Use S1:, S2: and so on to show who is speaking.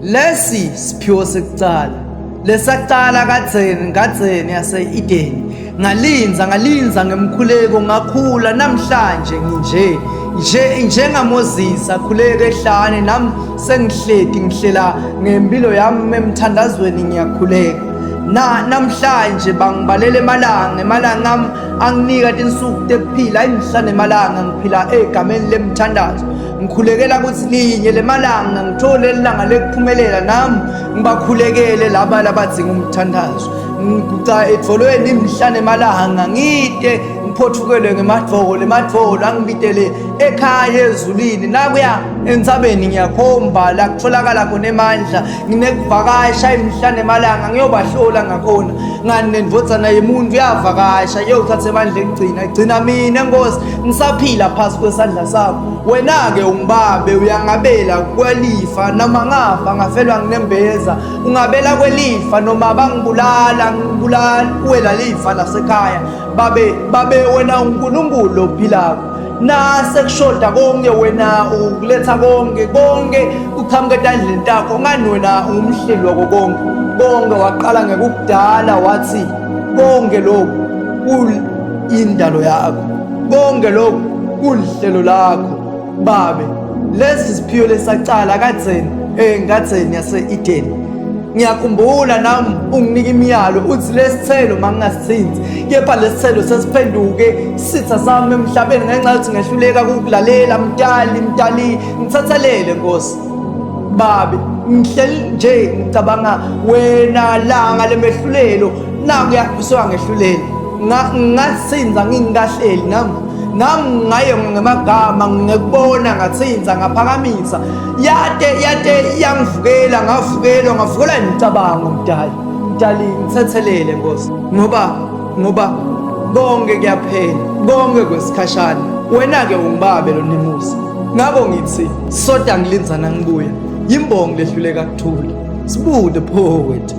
S1: lesi siphiwo sekucala lesacala kadzeni yase-Edeni ngalinza ngemkhuleko ngakhula namhlanje njengaMoses akhuleka ehlane nami sengihleti ngihlela ngempilo yami emthandazweni ngiyakhuleka namhlanje bangibalela emalanga ami anginika tinsuku tekuphila ayingihlane emalanga ngiphila egameni lemthandazo ngikhulekela ukuthi linye lemalanga ngithole ilanga lekuphumelela nami ngibakhulekele laba labadzinga umthandazo ngiguca edvolweni imhlane emalanga ngide ngiphothukele ngemadvolo angibitele ekhaya ezulwini nakuya entsabeni ngiyakhomba la kutholakala khona emandla nginekuvakasha imhlane emalanga ngiyobahlola ngakhona ngani nendvodzana yemuntu uyavakasha yothatha emandla igcina mina Nkosi ngisaphila phasi kwesandla sakho wena-ke ungibabe uyangabela kwelifa noma ngafa ngafelwa nginembeza ungabela kwelifa noma bangibulala uwela lifa lasekhaya babe wena uNkulunkulu ophilako nasekushoda konke wena ukuletha konke kuqhamuka etandleni takho ngani wena ungumhleli wako konke waqala ngekukudala wathi konke lokhu kuyindalo yakho konke lokhu kulihlelo lakho babe lesi siphiwo lesacala kadzeni yase-Edeni ngiyakhumbula nami unginika imiyalo uthi lesithelo mangingasithinzi kepha lesithelo sesiphenduke sitha sami emhlabeni ngenxa yokuthi ngehluleka kukulalela mtali ngithathelele Nkosi babe ngihleli nje ngicabanga wena langa lemehlulelo nakuya usewangehlulela ngathinza ngingikahleli nami ngaye ngemagama ngekubona ngathinza ngaphakamisa yade yangivukela ngavukelwa imicabango mdali ngithethelele Nkosi ngoba konke kuyaphela konke kwesikhashana wena-ke ungibabe lo Nimusa ngabo ngithi soda ngilinza nangibuya yimbongo lehluleka kuthula sibude pho wethu.